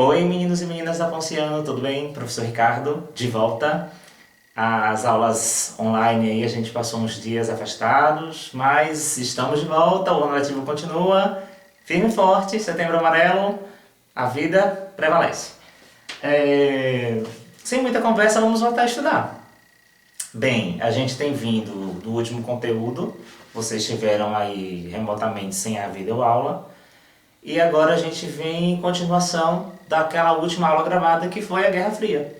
Oi, meninos e meninas da Ponciano, tudo bem? Professor Ricardo, de volta. As aulas online aí, a gente passou uns dias afastados, mas estamos de volta, o ano letivo continua, firme e forte, setembro amarelo, a vida prevalece. Sem muita conversa, vamos voltar a estudar. Bem, a gente tem vindo do último conteúdo, vocês estiveram aí remotamente sem a videoaula, e agora a gente vem em continuação daquela última aula gravada que foi a Guerra Fria.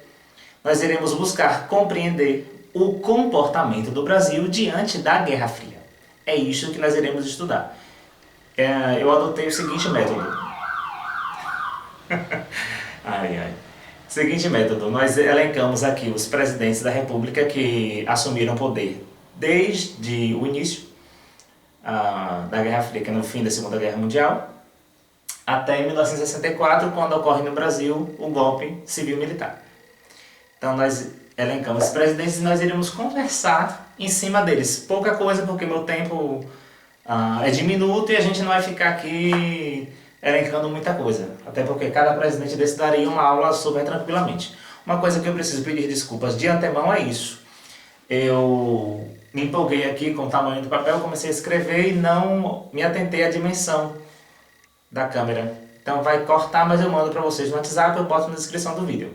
Nós iremos buscar compreender o comportamento do Brasil diante da Guerra Fria. É isso que nós iremos estudar. Eu adotei o seguinte método. Ai, ai. Seguinte método, nós elencamos aqui os presidentes da República que assumiram poder desde o início da Guerra Fria, que é no fim da Segunda Guerra Mundial, até 1964, quando ocorre no Brasil o golpe civil-militar. Então nós elencamos os presidentes e nós iremos conversar em cima deles. Pouca coisa, porque meu tempo é diminuto e a gente não vai ficar aqui elencando muita coisa. Até porque cada presidente desse daria uma aula super tranquilamente. Uma coisa que eu preciso pedir desculpas de antemão é isso. Eu me empolguei aqui com o tamanho do papel, comecei a escrever e não me atentei à dimensão da câmera. Então vai cortar, mas eu mando para vocês no WhatsApp, eu boto na descrição do vídeo.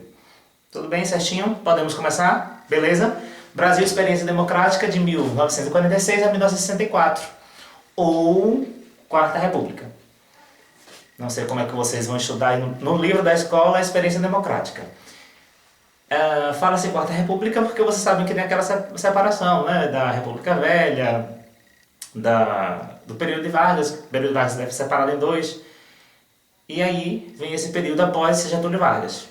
Tudo bem, certinho? Podemos começar? Beleza? Brasil Experiência Democrática de 1946 a 1964. Ou Quarta República. Não sei como é que vocês vão estudar aí no livro da escola, a Experiência Democrática. Fala-se Quarta República porque vocês sabem que tem aquela separação, né? Da República Velha, do período de Vargas. O período de Vargas deve ser separado em dois. E aí vem esse período após Getúlio Vargas.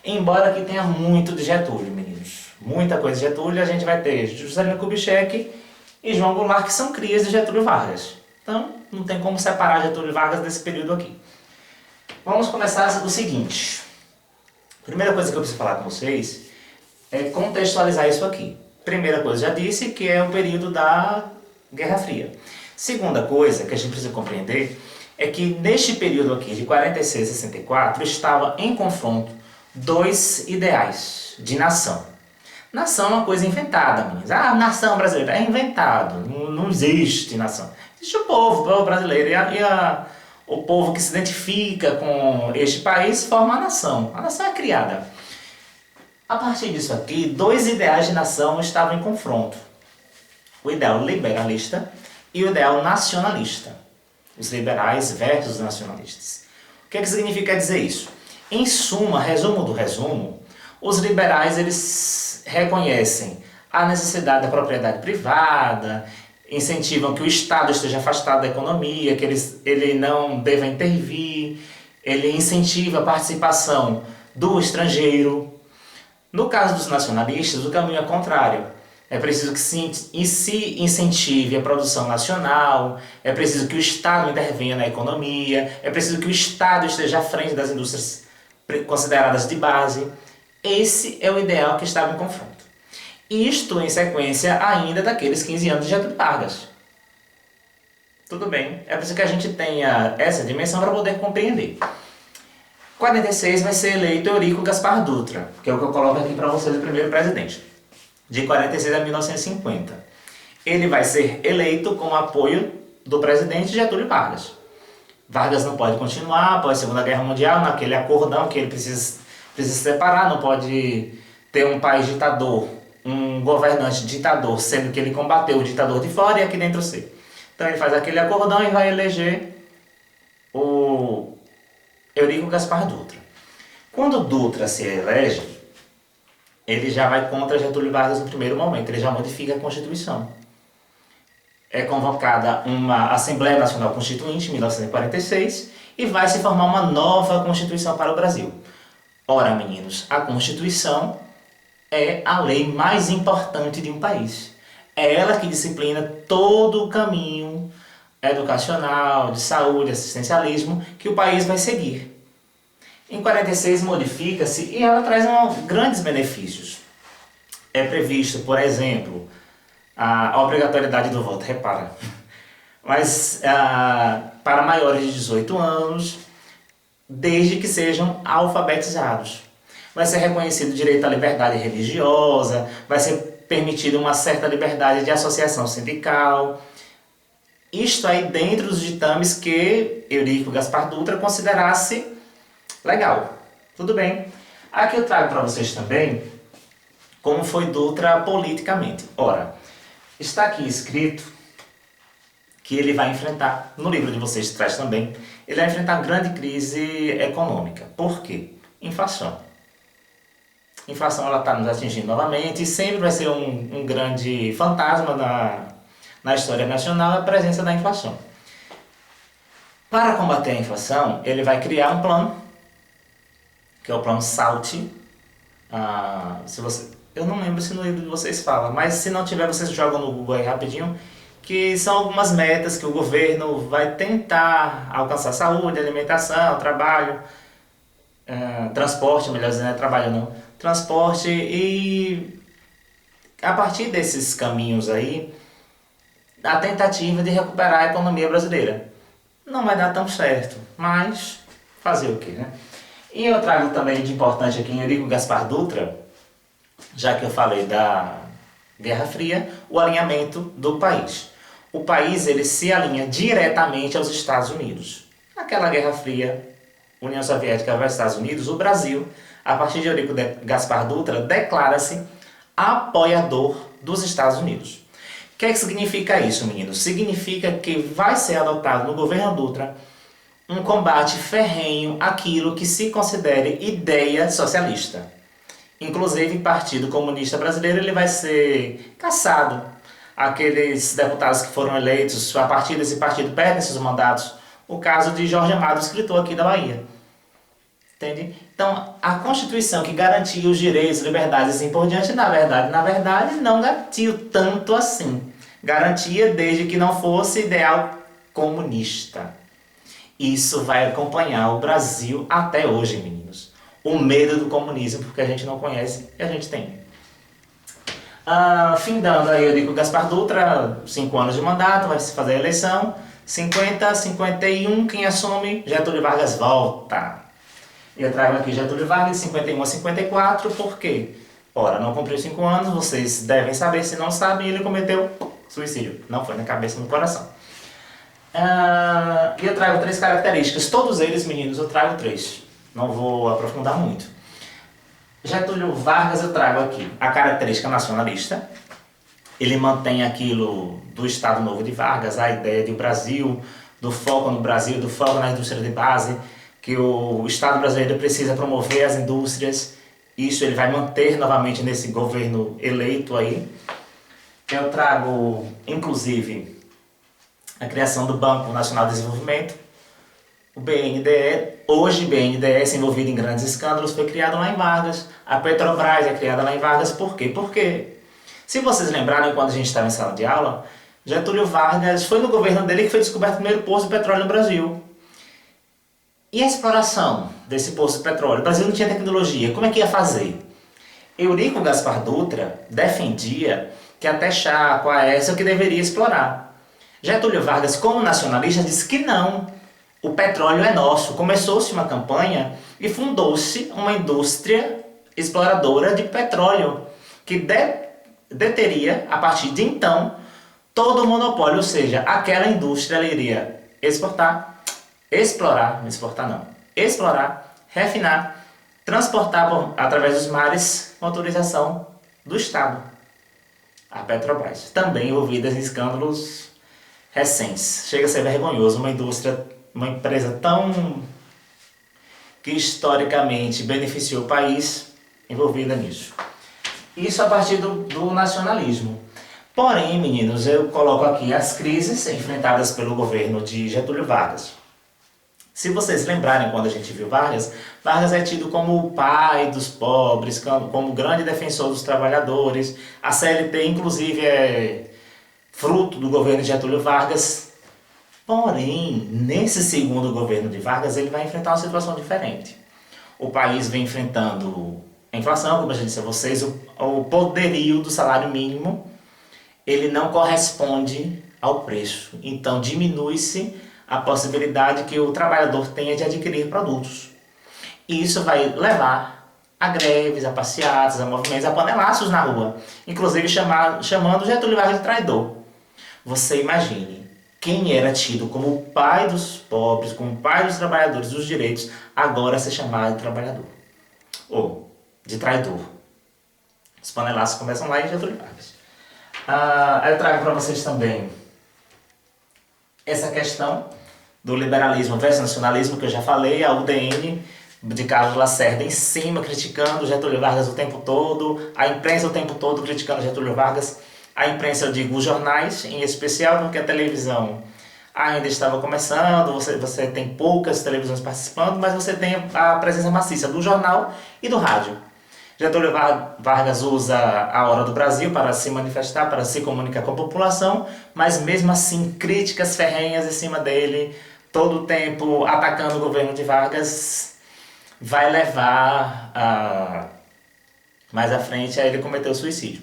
Embora aqui tenha muito de Getúlio, meninos. Muita coisa de Getúlio, a gente vai ter Juscelino Kubitschek e João Goulart, que são crias de Getúlio Vargas. Então, não tem como separar Getúlio Vargas desse período aqui. Vamos começar do seguinte. A primeira coisa que eu preciso falar com vocês é contextualizar isso aqui. Primeira coisa, já disse que é o período da Guerra Fria. Segunda coisa que a gente precisa compreender é que neste período aqui, de 46 a 64, estava em confronto dois ideais de nação. Nação é uma coisa inventada, meninas. Nação brasileira é inventado, não existe nação. Existe o povo brasileiro o povo que se identifica com este país forma a nação. A nação é criada. A partir disso aqui, dois ideais de nação estavam em confronto. O ideal liberalista e o ideal nacionalista. Os liberais versus os nacionalistas. O que é que significa dizer isso? Em suma, resumo do resumo, os liberais eles reconhecem a necessidade da propriedade privada, incentivam que o Estado esteja afastado da economia, que ele não deva intervir, ele incentiva a participação do estrangeiro. No caso dos nacionalistas, o caminho é contrário. É preciso que se incentive a produção nacional, é preciso que o Estado intervenha na economia, é preciso que o Estado esteja à frente das indústrias consideradas de base. Esse é o ideal que estava em confronto. Isto em sequência ainda daqueles 15 anos de Getúlio Vargas. Tudo bem, é preciso que a gente tenha essa dimensão para poder compreender. 46 vai ser eleito Eurico Gaspar Dutra, que é o que eu coloco aqui para vocês, o primeiro presidente, de 46 a 1950. Ele vai ser eleito com o apoio do presidente Getúlio Vargas. Vargas não pode continuar após a Segunda Guerra Mundial, naquele acordão que ele precisa se separar, não pode ter um país ditador, um governante ditador, sendo que ele combateu o ditador de fora e aqui dentro ser. Então ele faz aquele acordão e vai eleger o Eurico Gaspar Dutra. Quando Dutra se elege, ele já vai contra Getúlio Vargas no primeiro momento, ele já modifica a Constituição. É convocada uma Assembleia Nacional Constituinte em 1946 e vai se formar uma nova Constituição para o Brasil. Ora, meninos, a Constituição é a lei mais importante de um país. É ela que disciplina todo o caminho educacional, de saúde, assistencialismo que o país vai seguir. Em 46 modifica-se e ela traz grandes benefícios. É previsto, por exemplo, a obrigatoriedade do voto, repara. Mas para maiores de 18 anos, desde que sejam alfabetizados. Vai ser reconhecido o direito à liberdade religiosa, vai ser permitida uma certa liberdade de associação sindical. Isto aí dentro dos ditames que Eurico Gaspar Dutra considerasse legal. Tudo bem. Aqui eu trago para vocês também como foi Dutra politicamente. Ora, está aqui escrito que ele vai enfrentar, no livro de vocês traz também, ele vai enfrentar uma grande crise econômica. Por quê? Inflação. A inflação está nos atingindo novamente e sempre vai ser um grande fantasma na história nacional a presença da inflação. Para combater a inflação, ele vai criar um plano, que é o plano SALT. Eu não lembro se no livro de vocês fala, mas se não tiver, vocês jogam no Google aí rapidinho, que são algumas metas que o governo vai tentar alcançar: saúde, alimentação, trabalho, transporte, melhor dizendo, não é trabalho não, transporte, e a partir desses caminhos aí, a tentativa de recuperar a economia brasileira. Não vai dar tão certo, mas fazer o quê, né? E eu trago também de importante aqui em Eurico Gaspar Dutra, já que eu falei da Guerra Fria, o alinhamento do país. O país ele se alinha diretamente aos Estados Unidos. Naquela Guerra Fria, União Soviética versus Estados Unidos, o Brasil, a partir de Eurico Gaspar Dutra, declara-se apoiador dos Estados Unidos. O que é que significa isso, meninos? Significa que vai ser adotado no governo Dutra um combate ferrenho àquilo que se considere ideia socialista. Inclusive, o Partido Comunista Brasileiro ele vai ser caçado. Aqueles deputados que foram eleitos a partir desse partido perdem seus mandatos. O caso de Jorge Amado, escritor aqui da Bahia. Entende? Então, a Constituição que garantia os direitos, liberdades e assim por diante, na verdade, não garantiu tanto assim. Garantia desde que não fosse ideal comunista. Isso vai acompanhar o Brasil até hoje, meninos. O medo do comunismo, porque a gente não conhece e a gente tem. Findando aí Eurico Gaspar Dutra, 5 anos de mandato, vai se fazer a eleição. 50, 51, quem assume? Getúlio Vargas volta. E eu trago aqui Getúlio Vargas, 51 a 54, por quê? Ora, não cumpriu 5 anos, vocês devem saber, se não sabem, ele cometeu suicídio. Não foi na cabeça, no coração. E eu trago 3 características, todos eles, meninos, eu trago 3. Não vou aprofundar muito. Getúlio Vargas, eu trago aqui a característica nacionalista. Ele mantém aquilo do Estado Novo de Vargas, a ideia de o Brasil, do foco no Brasil, do foco na indústria de base, que o Estado brasileiro precisa promover as indústrias. Isso ele vai manter novamente nesse governo eleito aí. Eu trago, inclusive, a criação do Banco Nacional de Desenvolvimento. O BNDE, hoje BNDES, envolvido em grandes escândalos, foi criado lá em Vargas. A Petrobras é criada lá em Vargas. Por quê? Porque, se vocês lembrarem, quando a gente estava em sala de aula, Getúlio Vargas foi no governo dele que foi descoberto o primeiro poço de petróleo no Brasil. E a exploração desse poço de petróleo? O Brasil não tinha tecnologia, como é que ia fazer? Eurico Gaspar Dutra defendia que até Chá, Coaécio, que deveria explorar. Getúlio Vargas, como nacionalista, disse que não, o petróleo é nosso. Começou-se uma campanha e fundou-se uma indústria exploradora de petróleo, que deteria, a partir de então, todo o monopólio, ou seja, aquela indústria ela iria explorar, refinar, transportar através dos mares com autorização do Estado. A Petrobras, também envolvida em escândalos recentes. Chega a ser vergonhoso uma empresa tão que historicamente beneficiou o país envolvida nisso. Isso a partir do nacionalismo. Porém, meninos, eu coloco aqui as crises enfrentadas pelo governo de Getúlio Vargas. Se vocês lembrarem, quando a gente viu Vargas, Vargas é tido como o pai dos pobres, como o grande defensor dos trabalhadores. A CLT, inclusive, é fruto do governo de Getúlio Vargas. Porém, nesse segundo governo de Vargas, ele vai enfrentar uma situação diferente. O país vem enfrentando a inflação, como eu já disse a vocês, o poderio do salário mínimo, ele não corresponde ao preço. Então, diminui-se a possibilidade que o trabalhador tenha de adquirir produtos. E isso vai levar a greves, a passeatas, a movimentos, a panelaços na rua. Inclusive chamando Getúlio Vargas de traidor. Você imagine, quem era tido como o pai dos pobres, como o pai dos trabalhadores, dos direitos, agora ser chamado de trabalhador. Ou de traidor. Os panelaços começam lá em Getúlio Vargas. Eu trago para vocês também essa questão do liberalismo versus nacionalismo, que eu já falei, a UDN de Carlos Lacerda em cima, criticando Getúlio Vargas o tempo todo, a imprensa o tempo todo criticando Getúlio Vargas. A imprensa, eu digo, os jornais em especial, porque a televisão ainda estava começando, você tem poucas televisões participando, mas você tem a presença maciça do jornal e do rádio. Getúlio Vargas usa a Hora do Brasil para se manifestar, para se comunicar com a população, mas mesmo assim críticas ferrenhas em cima dele, todo o tempo atacando o governo de Vargas, vai levar mais à frente a ele cometer o suicídio.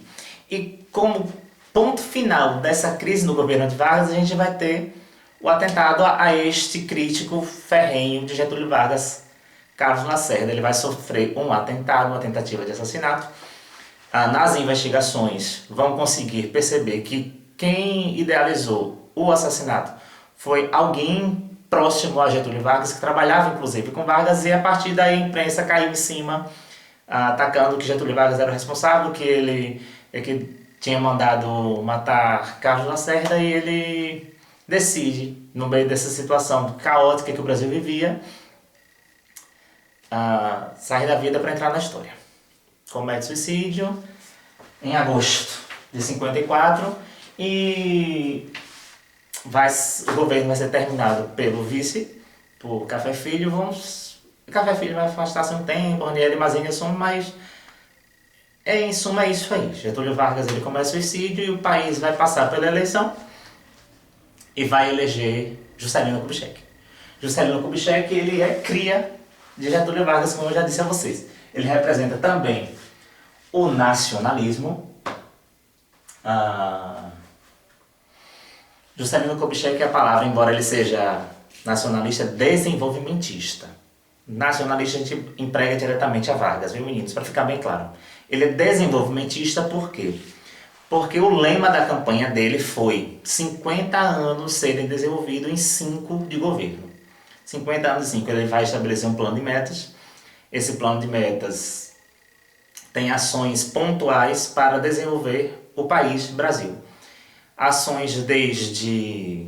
E como ponto final dessa crise no governo de Vargas, a gente vai ter o atentado a este crítico ferrenho de Getúlio Vargas, Carlos Lacerda. Ele vai sofrer um atentado, uma tentativa de assassinato. Nas investigações vão conseguir perceber que quem idealizou o assassinato foi alguém próximo a Getúlio Vargas, que trabalhava inclusive com Vargas, e a partir daí a imprensa caiu em cima, atacando que Getúlio Vargas era o responsável, que ele que tinha mandado matar Carlos Lacerda, e ele decide, no meio dessa situação caótica que o Brasil vivia, sair da vida para entrar na história. Comete suicídio em agosto de 54 e o governo vai ser terminado pelo vice, por Café Filho. Café Filho vai afastar-se um tempo, Ranieri Mazzini assume, mas em suma é isso aí. Getúlio Vargas ele comete suicídio e o país vai passar pela eleição e vai eleger Juscelino Kubitschek. Juscelino Kubitschek ele é cria de Getúlio Vargas, como eu já disse a vocês. Ele representa também o nacionalismo. Juscelino Kubitschek é a palavra, embora ele seja nacionalista, desenvolvimentista. Nacionalista a gente emprega diretamente a Vargas, viu, meninos? Para ficar bem claro. Ele é desenvolvimentista por quê? Porque o lema da campanha dele foi 50 anos serem desenvolvidos em 5 de governo. 50 anos em 5, ele vai estabelecer um plano de metas. Esse plano de metas tem ações pontuais para desenvolver o país, Brasil. Ações desde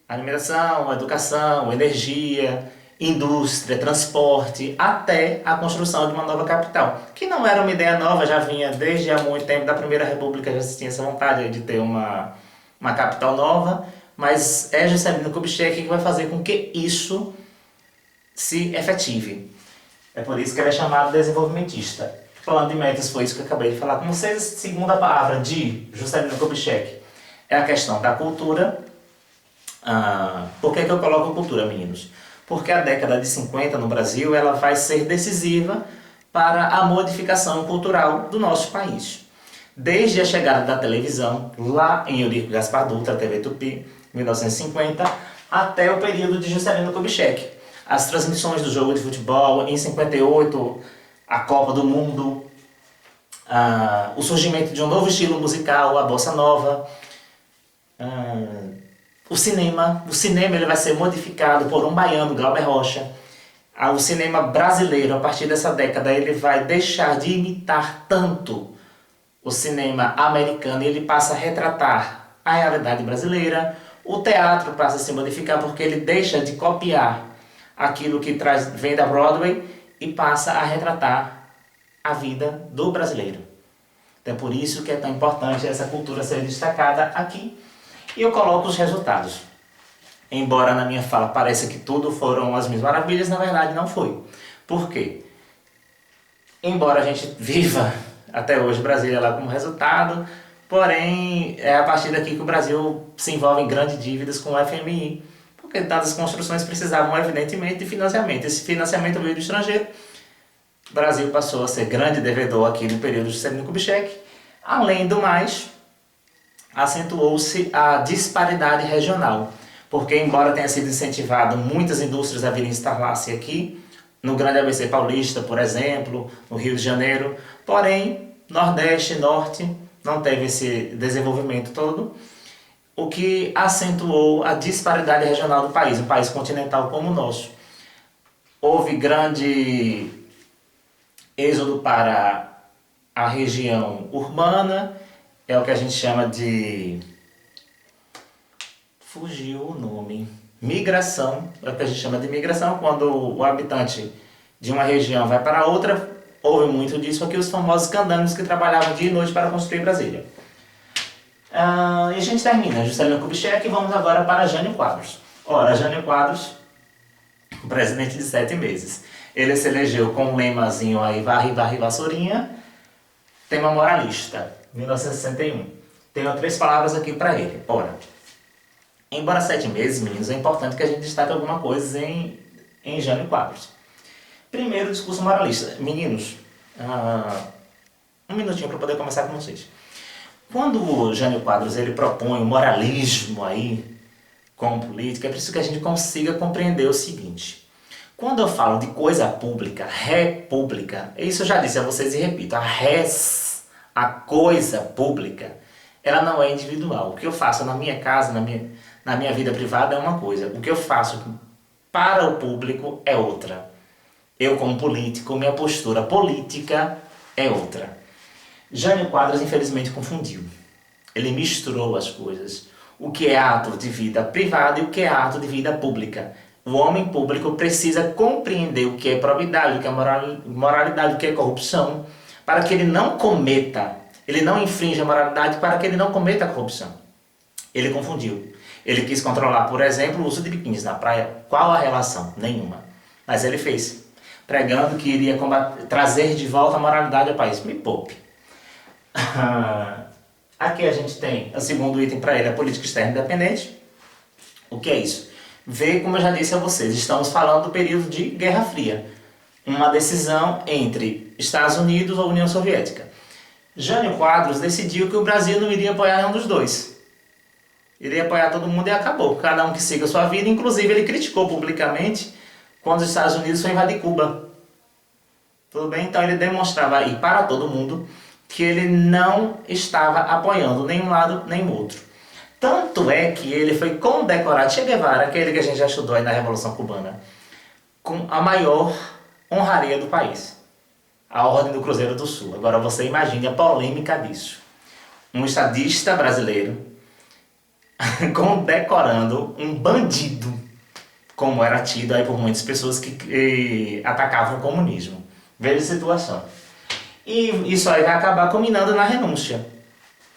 alimentação, educação, energia, indústria, transporte, até a construção de uma nova capital. Que não era uma ideia nova, já vinha desde há muito tempo, da Primeira República já se tinha essa vontade de ter uma capital nova, mas é Juscelino Kubitschek que vai fazer com que isso se efetive. É por isso que ele é chamado desenvolvimentista. O plano de metas foi isso que eu acabei de falar com vocês. Segunda palavra de Juscelino Kubitschek é a questão da cultura. Por que eu coloco cultura, meninos? Porque a década de 50 no Brasil ela vai ser decisiva para a modificação cultural do nosso país. Desde a chegada da televisão, lá em Eurico Gaspar Dutra, TV Tupi, 1950, até o período de Juscelino Kubitschek. As transmissões do jogo de futebol, em 58, a Copa do Mundo, o surgimento de um novo estilo musical, a Bossa Nova, o cinema ele vai ser modificado por um baiano, Glauber Rocha. O cinema brasileiro, a partir dessa década, ele vai deixar de imitar tanto o cinema americano e ele passa a retratar a realidade brasileira. O teatro passa a se modificar porque ele deixa de copiar aquilo que vem da Broadway e passa a retratar a vida do brasileiro. Então é por isso que é tão importante essa cultura ser destacada aqui. E eu coloco os resultados. Embora na minha fala pareça que tudo foram as minhas maravilhas, na verdade não foi. Por quê? Embora a gente viva até hoje Brasília lá como resultado, porém é a partir daqui que o Brasil se envolve em grandes dívidas com o FMI, porque tantas construções precisavam evidentemente de financiamento. Esse financiamento veio do estrangeiro. O Brasil passou a ser grande devedor aqui no período de Juscelino Kubitschek. Além do mais, acentuou-se a disparidade regional, porque embora tenha sido incentivado muitas indústrias a virem instalar-se aqui, no Grande ABC Paulista, por exemplo, no Rio de Janeiro, porém, Nordeste e Norte não teve esse desenvolvimento todo, o que acentuou a disparidade regional do país, um país continental como o nosso. Houve grande êxodo para a região urbana, é o que a gente chama de... fugiu o nome. Migração, é o que a gente chama de migração, quando o habitante de uma região vai para outra. Houve muito disso aqui, os famosos candangos que trabalhavam dia e noite para construir Brasília. E a gente termina Juscelino Kubitschek e vamos agora para Jânio Quadros. Ora, Jânio Quadros, presidente de 7 meses. Ele se elegeu com um lemazinho aí, varre, varre, vassourinha, tema moralista, 1961. Tenho 3 palavras aqui para ele. Ora, embora 7 meses, meninos, é importante que a gente destaque alguma coisa em Jânio Quadros. Primeiro, discurso moralista. Meninos, um minutinho para poder começar com vocês. Quando o Jânio Quadros ele propõe o moralismo aí como política, é preciso que a gente consiga compreender o seguinte. Quando eu falo de coisa pública, república, isso eu já disse a vocês e repito, a coisa pública, ela não é individual. O que eu faço na minha casa, na minha vida privada é uma coisa. O que eu faço para o público é outra. Eu, como político, minha postura política é outra. Jânio Quadros, infelizmente, confundiu. Ele misturou as coisas. O que é ato de vida privada e o que é ato de vida pública. O homem público precisa compreender o que é probidade, o que é moralidade, o que é corrupção, para que ele não cometa, ele não infrinja a moralidade, para que ele não cometa a corrupção. Ele confundiu. Ele quis controlar, por exemplo, o uso de biquínis na praia. Qual a relação? Nenhuma. Mas ele fez, pregando que iria trazer de volta a moralidade ao país. Me poupe. Aqui a gente tem o segundo item para ele, a política externa independente. O que é isso? Vê, como eu já disse a vocês, estamos falando do período de Guerra Fria. Uma decisão entre Estados Unidos ou União Soviética. Jânio Quadros decidiu que o Brasil não iria apoiar nenhum dos dois. Iria apoiar todo mundo e acabou. Cada um que siga a sua vida. Inclusive ele criticou publicamente quando os Estados Unidos foi invadir Cuba. Tudo bem? Então ele demonstrava aí para todo mundo que ele não estava apoiando nem um lado nem o outro. Tanto é que ele foi condecorado, Che Guevara, aquele que a gente já estudou aí na Revolução Cubana, com a maior honraria do país, a Ordem do Cruzeiro do Sul. Agora você imagine a polêmica disso. Um estadista brasileiro condecorando um bandido, como era tido aí por muitas pessoas que atacavam o comunismo. Veja a situação. E isso aí vai acabar culminando na renúncia.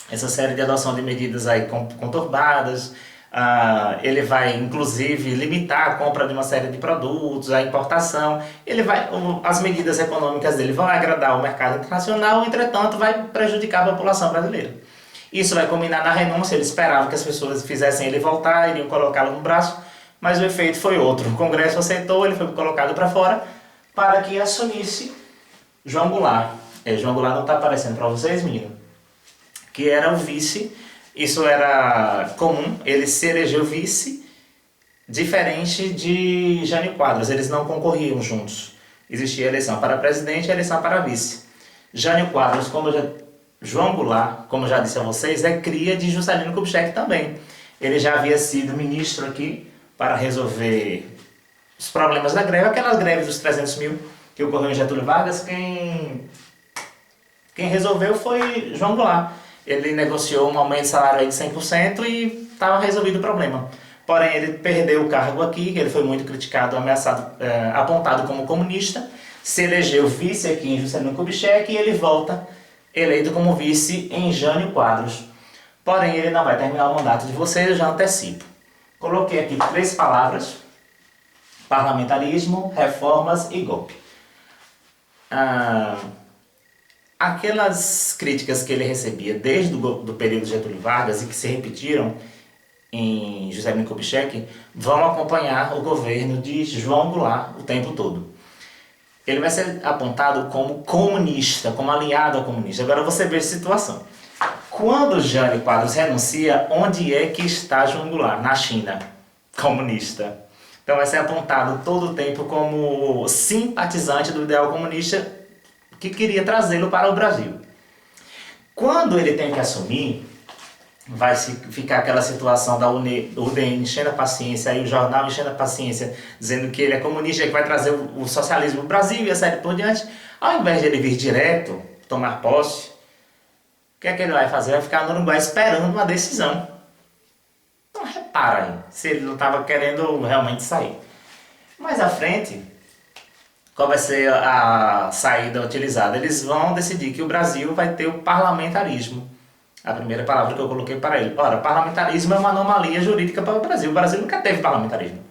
Essa série de adoção de medidas aí conturbadas, ele vai inclusive limitar a compra de uma série de produtos, a importação, as medidas econômicas dele vão agradar o mercado internacional, entretanto vai prejudicar a população brasileira. Isso vai culminar na renúncia. Ele esperava que as pessoas fizessem ele voltar, iriam colocá-lo no braço, mas o efeito foi outro. O Congresso aceitou, ele foi colocado para fora para que assumisse João Goulart. João Goulart não está aparecendo para vocês, menino? Que era o vice. Isso era comum, ele se elegeu vice, diferente de Jânio Quadros. Eles não concorriam juntos. Existia eleição para presidente e eleição para vice. Jânio Quadros, João Goulart, como eu já disse a vocês, é cria de Juscelino Kubitschek também. Ele já havia sido ministro aqui para resolver os problemas da greve, aquelas greves dos 300 mil que ocorreu em Getúlio Vargas. Quem resolveu foi João Goulart. Ele negociou um aumento de salário aí de 100% e estava resolvido o problema. Porém, ele perdeu o cargo aqui, ele foi muito criticado, ameaçado, apontado como comunista, se elegeu vice aqui em Juscelino Kubitschek e ele volta eleito como vice em Jânio Quadros. Porém, ele não vai terminar o mandato de vocês, eu já antecipo. Coloquei aqui 3 palavras: parlamentarismo, reformas e golpe. Aquelas críticas que ele recebia desde o período de Getúlio Vargas e que se repetiram em Juscelino Kubitschek vão acompanhar o governo de João Goulart o tempo todo. Ele vai ser apontado como comunista, como aliado ao comunista. Agora você vê a situação. Quando Jânio Quadros renuncia, onde é que está João Goulart? Na China. comunista. Então vai ser apontado todo o tempo como simpatizante do ideal comunista que queria trazê-lo para o Brasil. Quando ele tem que assumir, vai ficar aquela situação da UDN enchendo a paciência, aí o jornal enchendo a paciência, dizendo que ele é comunista e que vai trazer o socialismo no Brasil e a série por diante. Ao invés de ele vir direto, tomar posse, o que é que ele vai fazer? Vai ficar no Uruguai esperando uma decisão. Então repara aí, se ele não estava querendo realmente sair. Mais à frente, qual vai ser a saída utilizada? Eles vão decidir que o Brasil vai ter o parlamentarismo. A primeira palavra que eu coloquei para ele. Ora, parlamentarismo é uma anomalia jurídica para o Brasil. O Brasil nunca teve parlamentarismo.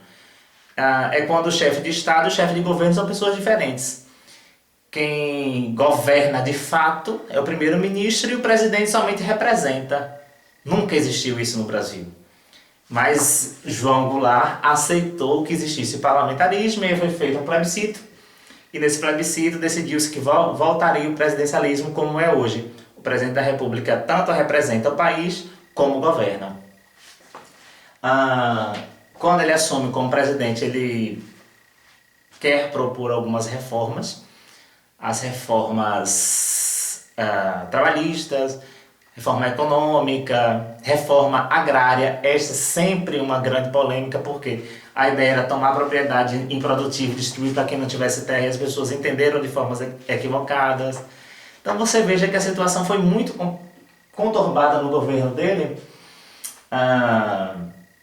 É quando o chefe de Estado e o chefe de governo são pessoas diferentes. Quem governa de fato é o primeiro-ministro e o presidente somente representa. Nunca existiu isso no Brasil. Mas João Goulart aceitou que existisse parlamentarismo e foi feito um plebiscito. E nesse plebiscito decidiu-se que voltaria o presidencialismo como é hoje. O presidente da República tanto representa o país como governa. Quando ele assume como presidente, ele quer propor algumas reformas. As reformas trabalhistas, reforma econômica, reforma agrária. Esta é sempre uma grande polêmica, porque a ideia era tomar propriedade improdutiva e distribuir para quem não tivesse terra, e as pessoas entenderam de formas equivocadas. Então você veja que a situação foi muito conturbada no governo dele.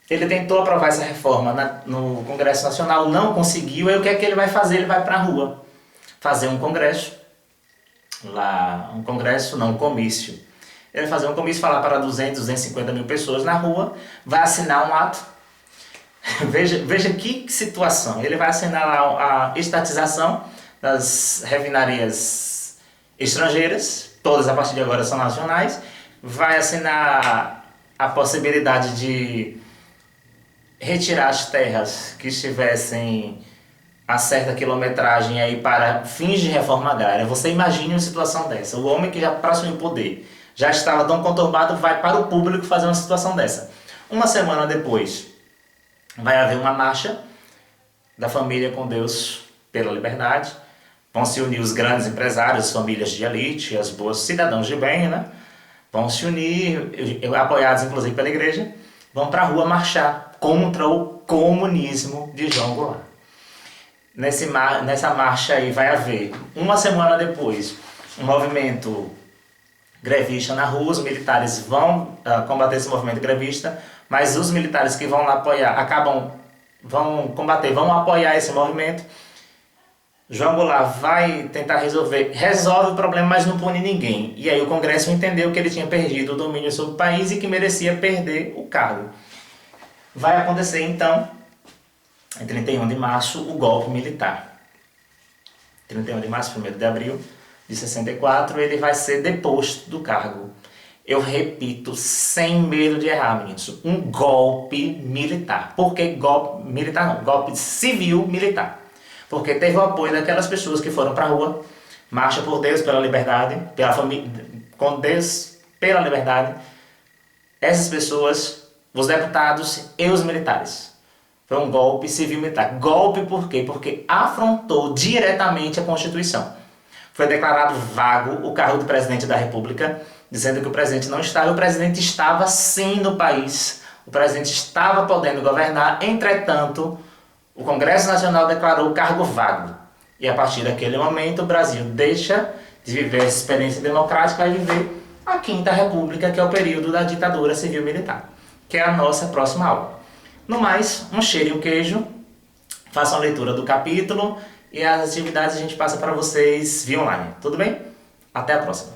Ele tentou aprovar essa reforma no Congresso Nacional, não conseguiu. Aí o que é que ele vai fazer? Ele vai para a rua fazer um congresso. Um comício. Ele vai fazer um comício, falar para 250 mil pessoas na rua, vai assinar um ato. Veja que situação. Ele vai assinar a estatização das refinarias estrangeiras, todas a partir de agora são nacionais, vai assinar a possibilidade de retirar as terras que estivessem a certa quilometragem aí para fins de reforma agrária. Você imagine uma situação dessa, o homem que já para assumir o poder já estava tão conturbado, vai para o público fazer uma situação dessa. Uma semana depois, vai haver uma marcha da Família com Deus pela Liberdade. Vão se unir os grandes empresários, as famílias de elite, as boas cidadãos de bem, né? Vão se unir, apoiados inclusive pela igreja, vão para a rua marchar contra o comunismo de João Goulart. Nessa marcha aí vai haver, uma semana depois, um movimento grevista na rua. Os militares vão combater esse movimento grevista, mas os militares que vão lá apoiar, vão apoiar esse movimento. João Goulart vai tentar resolve o problema, mas não pune ninguém. E aí o Congresso entendeu que ele tinha perdido o domínio sobre o país e que merecia perder o cargo. Vai acontecer então, em 31 de março, o golpe militar. 31 de março, 1º de abril de 64, ele vai ser deposto do cargo. Eu repito, sem medo de errar, meninos, um golpe militar. Por que golpe militar não? Golpe civil militar. Porque teve o apoio daquelas pessoas que foram para a rua, marcha por Deus, pela liberdade, pela família, com Deus, pela liberdade. Essas pessoas, os deputados e os militares. Foi um golpe civil-militar. Golpe por quê? Porque afrontou diretamente a Constituição. Foi declarado vago o cargo de presidente da República, dizendo que o presidente não estava. O presidente estava sim no país. O presidente estava podendo governar, entretanto, o Congresso Nacional declarou o cargo vago. E a partir daquele momento o Brasil deixa de viver essa experiência democrática e viver a Quinta República, que é o período da ditadura civil-militar, que é a nossa próxima aula. No mais, um cheiro e um queijo. Façam a leitura do capítulo e as atividades a gente passa para vocês via online. Tudo bem? Até a próxima.